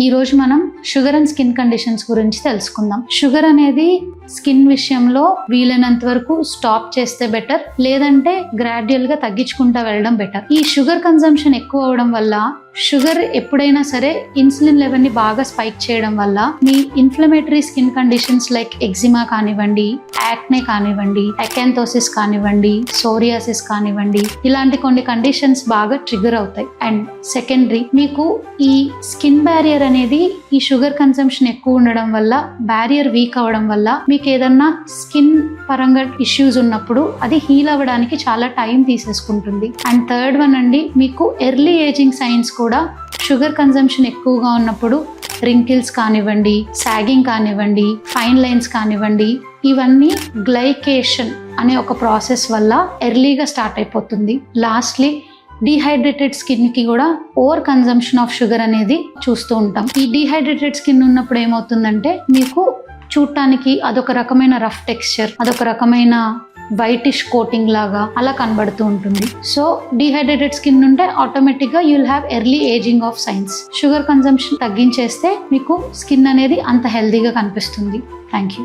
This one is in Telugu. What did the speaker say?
ఈ రోజు మనం షుగర్ అండ్ స్కిన్ కండిషన్స్ గురించి తెలుసుకుందాం. షుగర్ అనేది స్కిన్ విషయంలో వీలైనంత వరకు స్టాప్ చేస్తే బెటర్, లేదంటే గ్రాడ్యువల్ గా తగ్గించుకుంటా వెళ్ళడం బెటర్. ఈ షుగర్ కన్సంప్షన్ ఎక్కువ అవడం వల్ల, షుగర్ ఎప్పుడైనా సరే ఇన్సులిన్ లెవెల్ ని బాగా స్పైక్ చేయడం వల్ల మీ inflammatory skin conditions like eczema కానివ్వండి, యాక్నే కానివ్వండి, అకాంతోసిస్ కానివ్వండి, సోరియాసిస్ కానివ్వండి, ఇలాంటి కొన్ని కండిషన్స్ బాగా ట్రిగర్ అవుతాయి. అండ్ సెకండరీ, మీకు ఈ స్కిన్ బ్యారియర్ అనేది ఈ షుగర్ కన్సంప్షన్ ఎక్కువ ఉండడం వల్ల, బ్యారియర్ వీక్ అవడం వల్ల మీకు ఏదన్నా స్కిన్ పరంగా ఇష్యూస్ ఉన్నప్పుడు అది హీల్ అవ్వడానికి చాలా టైం తీసేసుకుంటుంది. అండ్ థర్డ్ వన్ అండి, మీకు ఎర్లీ ఏజింగ్ సైన్స్ కూడా షుగర్ కన్సంప్షన్ ఎక్కువగా ఉన్నప్పుడు రింకిల్స్ కానివ్వండి, సాగింగ్ కానివ్వండి, ఫైన్ లైన్స్ కానివ్వండి, ఇవన్నీ గ్లైకేషన్ అనే ఒక ప్రాసెస్ వల్ల ఎర్లీగా స్టార్ట్ అయిపోతుంది. లాస్ట్లీ, డీహైడ్రేటెడ్ స్కిన్ కి కూడా ఓవర్ కన్సంప్షన్ ఆఫ్ షుగర్ అనేది చూస్తూ ఉంటాం. ఈ డీహైడ్రేటెడ్ స్కిన్ ఉన్నప్పుడు ఏమవుతుందంటే మీకు చూడటానికి అదొక రకమైన రఫ్ టెక్స్చర్, అదొక రకమైన వైటిష్ కోటింగ్ లాగా అలా కనబడుతూ ఉంటుంది. సో డీహైడ్రేటెడ్ స్కిన్ ఉంటే ఆటోమేటిక్ గా you will have early ageing of science. Sugar consumption తగ్గించేస్తే మీకు స్కిన్ అనేది అంత హెల్దీగా కనిపిస్తుంది. Thank you.